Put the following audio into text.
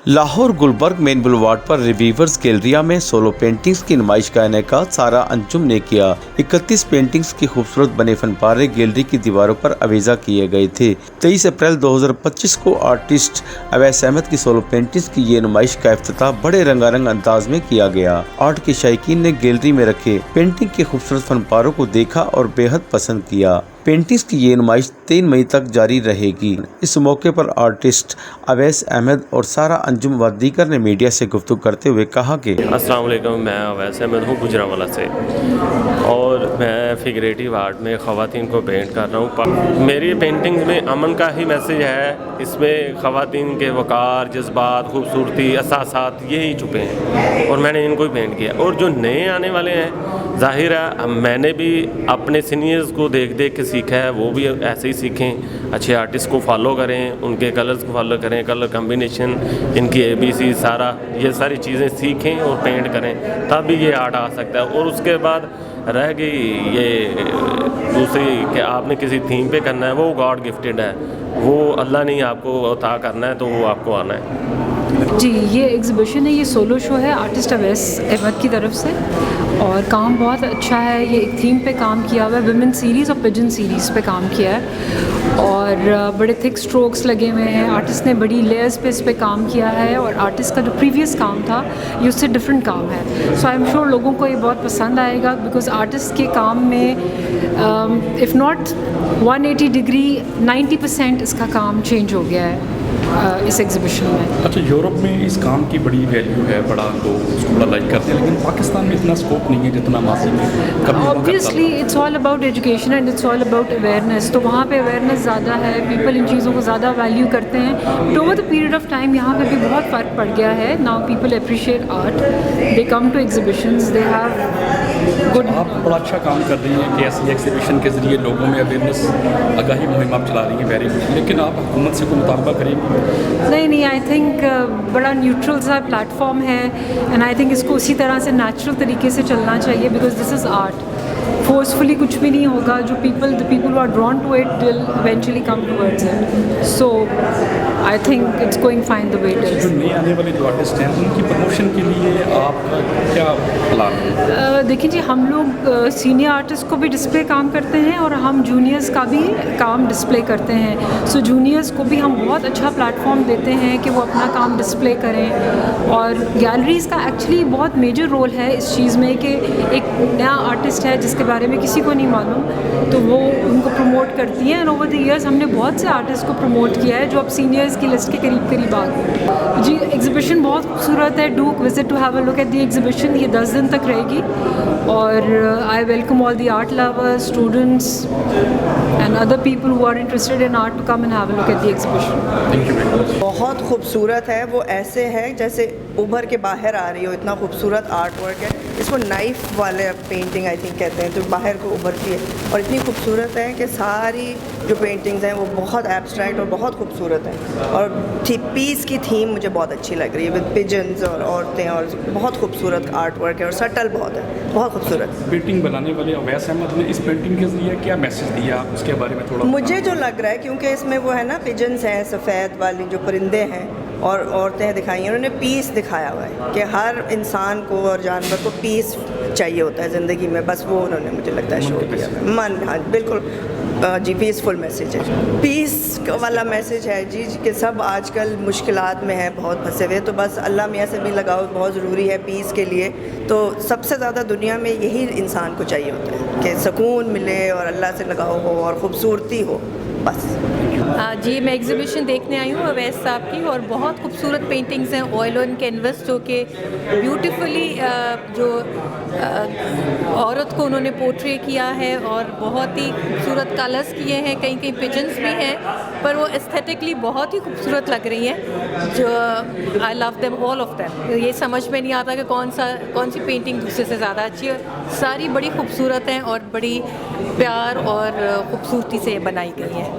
Lahore Gulberg main boulevard पर रिवीवर्स Galleria में solo paintings की नुमाइश का इनेकाद सारा अंजुम ने किया। 31 पेंटिंग्स की खूबसूरत बने फनपारे गैलरी की दीवारों पर अवेजा किए गए थे। 23 अप्रैल 2025 को आर्टिस्ट अवैस अहमद की सोलो पेंटिंग्स की ये नुमाइश का इफ्तिताह बड़े रंगारंग अंदाज में किया गया। आर्ट के शायकीन ने गैलरी में रखे पेंटिंग के खूबसूरत फनपारों को देखा और बेहद पसंद किया। पेंटिंग्स की ये नुमाइश 3 मई तक जारी रहेगी। इस मौके पर आर्टिस्ट अवैस अहमद और सारा अंजुम व दीगर ने मीडिया से गुफ्तगू करते हुए कहा कि अस्सलाम वालेकुम, मैं अवैस अहमद हूँ गुजरांवाला से और मैं फिगरेटिव आर्ट में ख़वातीन को पेंट कर रहा हूँ। मेरी पेंटिंग में अमन का ही मैसेज है। इसमें ख़वातीन के वक़ार, जज्बात, खूबसूरती, एहसासात यही छुपे हैं और मैंने इनको ही पेंट किया। और जो नए आने वाले हैं, ज़ाहिर है मैंने भी अपने सीनियर्स को देख देख के सीखा है, वो भी ऐसे ही सीखें। अच्छे आर्टिस्ट को फॉलो करें, उनके कलर्स को फॉलो करें, कलर कम्बिनेशन, इनकी ABC सारा ये सारी चीज़ें सीखें और पेंट करें, तब भी ये आर्ट आ सकता है। और उसके बाद रह गई ये दूसरी कि आपने किसी थीम पे करना है, वो गॉड गिफ्टेड है, वो अल्लाह ने आपको अता करना है तो वो आपको आना है। जी, ये एग्ज़िबिशन है, ये सोलो शो है आर्टिस्ट अवैस अहमद की तरफ से और काम बहुत अच्छा है। ये एक थीम पे काम किया हुआ है, विमेन सीरीज़ और पिजन सीरीज़ पे काम किया है और बड़े थिक स्ट्रोक्स लगे हुए हैं। आर्टिस्ट ने बड़ी लेयर्स पे इस पे काम किया है और आर्टिस्ट का जो प्रीवियस काम था ये उससे डिफरेंट काम है। सो आई एम श्योर लोगों को ये बहुत पसंद आएगा बिकॉज आर्टिस्ट के काम में इफ़ नॉट 180 डिग्री 90% इसका काम चेंज हो गया है इस एग्जीबिशन में। अच्छा, यूरोप में इस काम की बड़ी वैल्यू है, बड़ा लोग उसको बड़ा लाइक करते हैं, लेकिन पाकिस्तान में इतना स्कोप नहीं है जितना मासी में कभी। Obviously it's all about education and it's all about awareness. तो वहाँ पे अवेयरनेस ज़्यादा है, पीपल इन चीज़ों को ज़्यादा वैल्यू करते हैं। But over the period of time यहाँ पे भी बहुत फ़र्क पड़ गया है। Now people appreciate art, they come to exhibitions, they have good. आप बड़ा अच्छा काम कर रही हैं कि ऐसी एग्जीबिशन के ज़रिए लोगों में अवेयरनेस आगाही मुहिम आप चला रही हैं, वेरी गुड। लेकिन आप हुकूमत से कोई मुतालबा करेंगे? नहीं, आई थिंक बड़ा न्यूट्रल सा प्लेटफॉर्म है एंड आई थिंक इसको उसी तरह से नेचुरल तरीके से चलना चाहिए because this is art. Forcefully कुछ भी नहीं होगा। जो the people are drawn to it will eventually come towards it. So I think it's going fine the way it is. जो नए आने वाले जो आर्टिस्ट हैं उनकी प्रमोशन के लिए आपका क्या प्लान है? देखिए जी, हम लोग सीनियर आर्टिस्ट को भी डिस्प्ले काम करते हैं और हम जूनियर्स का भी काम डिस्प्ले करते हैं। सो जूनियर्स को भी हम बहुत अच्छा प्लेटफॉर्म देते हैं कि वो अपना काम डिस्प्ले करें। और गैलरीज़ का एक्चुअली बहुत मेजर रोल है इस चीज़ में कि एक नया आर्टिस्ट है जिसके बारे में किसी को नहीं मालूम, तो वो उनको प्रमोट करती हैं। एंड ओवर द ईयर्स हमने बहुत से आर्टिस्ट को प्रमोट किया है जो अब सीनियर्स की लिस्ट के करीब आ गए। जी, एग्जीबिशन बहुत खूबसूरत है। Do visit to have a look at the exhibition. ये 10 दिन तक रहेगी और I welcome all the art lovers, students and other people who are interested in art to come and have a look at the exhibition. बहुत खूबसूरत है। वो ऐसे है जैसे उभर के बाहर आ रही हो, इतना खूबसूरत आर्ट वर्क है। इसको नाइफ वाले पेंटिंग आई थिंक कहते हैं, जो बाहर को उभरती है और इतनी खूबसूरत है कि सारी जो पेंटिंग्स हैं वो बहुत एब्स्ट्रैक्ट और बहुत खूबसूरत हैं। और पीस की थीम मुझे बहुत अच्छी लग रही है विद पिजन्स और औरतें, और बहुत खूबसूरत आर्ट वर्क है और सटल बहुत है, बहुत खूबसूरत। पेंटिंग बनाने वाले अवैस अहमद ने इस पेंटिंग के जरिए क्या मैसेज दिया, आप उसके बारे में थोड़ा? मुझे जो लग रहा है, क्योंकि इसमें वो है ना पिजन्स हैं, सफ़ेद वाली जो परिंदे हैं और औरतें दिखाई हैं, उन्होंने पीस दिखाया हुआ है कि हर इंसान को और जानवर को पीस चाहिए होता है ज़िंदगी में। बस वो उन्होंने मुझे लगता है शो किया मन। हाँ बिल्कुल जी, पीसफुल मैसेज है, पीस वाला मैसेज है जी कि सब आजकल मुश्किलात में है, बहुत फंसे हुए। तो बस अल्लाह मियाँ से भी लगाओ बहुत ज़रूरी है पीस के लिए। तो सबसे ज़्यादा दुनिया में यही इंसान को चाहिए होता है कि सुकून मिले और अल्लाह से लगाओ हो और ख़ूबसूरती हो, बस। जी, मैं एग्जीबिशन देखने आई हूँ अवैस साहब की और बहुत खूबसूरत पेंटिंग्स हैं ऑयल ऑन कैनवस, जो कि ब्यूटीफुली जो औरत को उन्होंने पोर्ट्रे किया है और बहुत ही खूबसूरत कलर्स किए हैं। कहीं कहीं पिजन्स भी हैं पर वो एस्थेटिकली बहुत ही खूबसूरत लग रही हैं। जो I love them all of them. ये समझ में नहीं आता कि कौन सी पेंटिंग दूसरे से ज़्यादा अच्छी है। सारी बड़ी खूबसूरत हैं और बड़ी प्यार और ख़ूबसूरती से बनाई गई हैं।